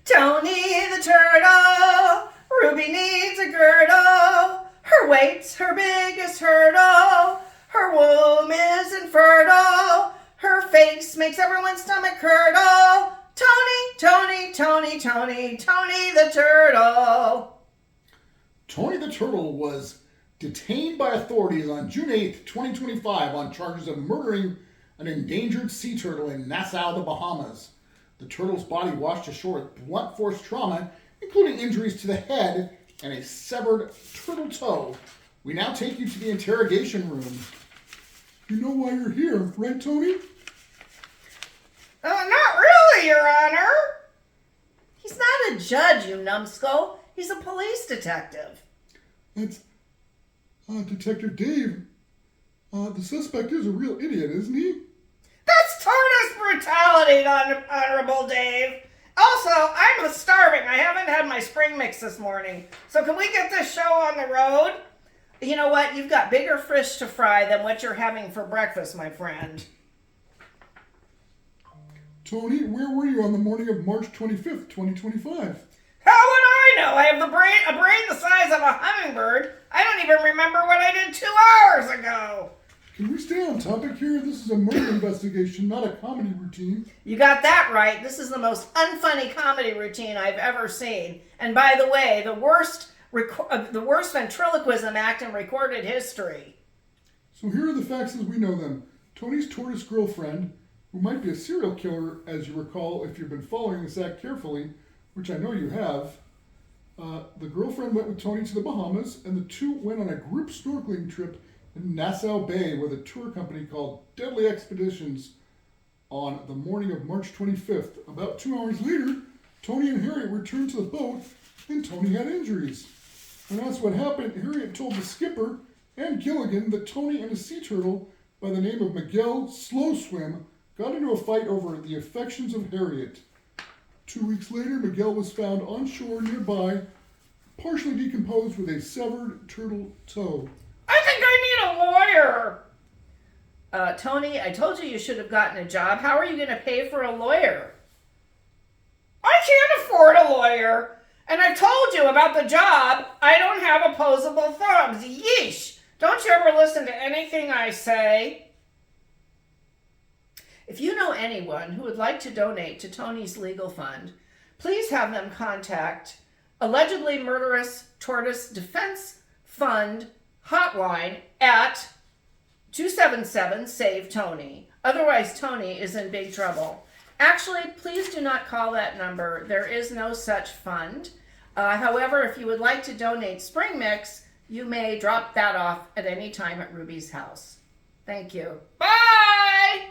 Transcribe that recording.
Tony the turtle, Ruby needs a girdle. Her weight's her biggest hurdle. Her womb is infertile. Her face makes everyone's stomach curdle. Tony the turtle. Tony the turtle was detained by authorities on June 8th, 2025 on charges of murdering an endangered sea turtle in Nassau, the Bahamas. The turtle's body washed ashore with blunt force trauma, including injuries to the head and a severed turtle toe. We now take you to the interrogation room. You know why you're here, right, Tony? Not really, Your Honor. He's not a judge, you numbskull. He's a police detective. That's Detective Dave. The suspect is a real idiot, isn't he? That's tortoise brutality, Honorable Dave. Also, I'm starving. I haven't had my spring mix this morning. So can we get this show on the road? You know what? You've got bigger fish to fry than what you're having for breakfast, my friend. Tony, where were you on the morning of March 25th, 2025? How would I know? I have a brain the size of a hummingbird. I don't even remember what I did 2 hours ago. Can we stay on topic here? This is a murder investigation, not a comedy routine. You got that right. This is the most unfunny comedy routine I've ever seen. And by the way, the worst ventriloquism act in recorded history. So here are the facts as we know them. Tony's tortoise girlfriend, who might be a serial killer, as you recall if you've been following this act carefully, which I know you have, the girlfriend went with Tony to the Bahamas, and the two went on a group snorkeling trip in Nassau Bay with a tour company called Deadly Expeditions on the morning of March 25th. About 2 hours later, Tony and Harriet returned to the boat, and Tony had injuries. When asked what happened, Harriet told the skipper and Gilligan that Tony and a sea turtle by the name of Miguel Slow Swim got into a fight over the affections of Harriet. 2 weeks later, Miguel was found on shore nearby, partially decomposed with a severed turtle toe. I think I need a lawyer. Tony, I told you should have gotten a job. How are you going to pay for a lawyer? I can't afford a lawyer. And I've told you about the job. I don't have opposable thumbs. Yeesh. Don't you ever listen to anything I say? If you know anyone who would like to donate to Tony's legal fund, please have them contact Allegedly Murderous Tortoise Defense Fund hotline at 277-SAVE-TONY. Otherwise, Tony is in big trouble. Actually, please do not call that number. There is no such fund. However, if you would like to donate Spring Mix, you may drop that off at any time at Ruby's house. Thank you. Bye!